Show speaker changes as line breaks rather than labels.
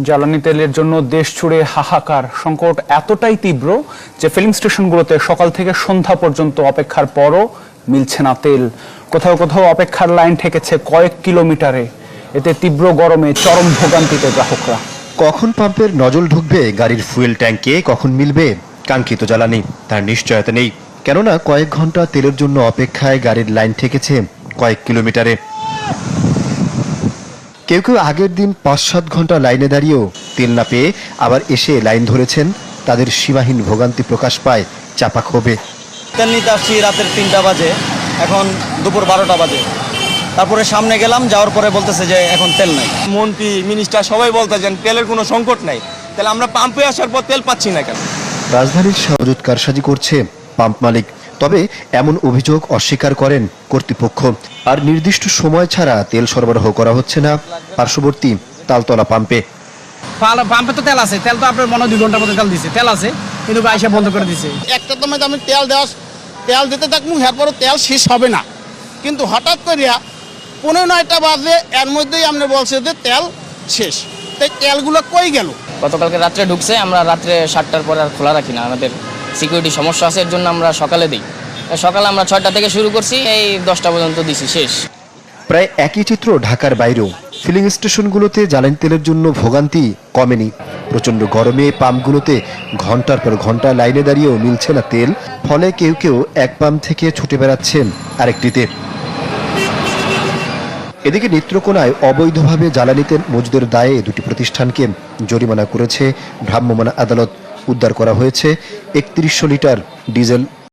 জ্বালানি তেলের জন্য দেশ জুড়ে হাহাকার। সংকট এতটাই তীব্র যে ফিলিং স্টেশনগুলোতে সকাল থেকে সন্ধ্যা পর্যন্ত অপেক্ষার পরও মিলছে না তেল। কোথাও কোথাও অপেক্ষার লাইন ঠেকেছে কয়েক কিলোমিটারে। এতে তীব্র গরমে চরম ভোগান্তিতে গ্রাহকরা।
কখন পাম্পের নজল ঢুকবে গাড়ির ফুয়েল ট্যাঙ্কে, কখন মিলবে কাঙ্ক্ষিত জ্বালানি, তার নিশ্চয়তা নেই। কেননা কয়েক ঘন্টা তেলের জন্য অপেক্ষায় গাড়ির লাইন ঠেকেছে কয়েক কিলোমিটারে। কেউ কেউ আগের দিন ৫-৭ ঘন্টা লাইনে দাঁড়িয়েও তেল না পেয়ে আবার এসে লাইন ধরেছেন। তাদের সীমাহীন ভোগান্তি প্রকাশ পায় চাপা ক্ষোভে।
তেল নিতে আসছি রাতের ৩টা বাজে, এখন দুপুর 12টা বাজে। তারপরে সামনে গেলাম, যাওয়ার পরে বলতেছে যে এখন তেল নাই।
মন্ত্রী মিনিস্টার সবাই বলতেছেন তেলের কোনো সংকট নাই, তাহলে আমরা পাম্পে আসার পর তেল পাচ্ছি না কেন?
রাজধানীর সহজত কারসাজি করছে পাম্প মালিক, তবে এমন অভিযোগ অস্বীকার করেন কর্তৃপক্ষ। আর নির্দিষ্ট সময় ছাড়া তেল সরবরাহ করা হচ্ছে না পার্শ্ববর্তী তালতলা পাম্পে।
পাম্পে তো তেল আছে, তেল তো আপনার মনে 2 ঘন্টার মধ্যে তেল দিছে, তেল আছে কিন্তু আইসা বন্ধ করে দিছে।
একটা তো আমি তেল দিতে থাকবো, এরপরে তেল শেষ হবে না, কিন্তু হঠাৎ করিয়া 9:15 বাজে এর মধ্যেই আপনি বলছে যে তেল শেষ। তাই তেলগুলো কই গেল?
গতকালকে রাত্রে ঢুকছে, আমরা রাত্রে 7টার পরে আর খোলা রাখি না, আমাদের সিকিউরিটি সমস্যা আছে, এর জন্য আমরা সকালে দিই। সকালে আমরা 6টা থেকে শুরু করছি, এই 10টা পর্যন্ত দিছি, শেষ।
প্রায় একই চিত্র ঢাকার বাইরেও। ফিলিং স্টেশনগুলোতে জ্বালানি তেলের জন্য ভোগান্তি কমেনি। প্রচণ্ড গরমে পাম্পগুলোতে ঘন্টার পর ঘন্টা লাইনে দাঁড়িয়েও মিলছে না তেল। ফলে কেউ কেউ এক পাম্প থেকে ছুটে বেড়াচ্ছেন আরেকটিতে। এদিকে নেত্রকোনায় অবৈধভাবে জ্বালানি তেল মজুদের দায়ে 2টি প্রতিষ্ঠানকে জরিমানা করেছে ভ্রাম্যমাণ আদালত। উদ্ধার করা হয়েছে 3100 লিটার ডিজেল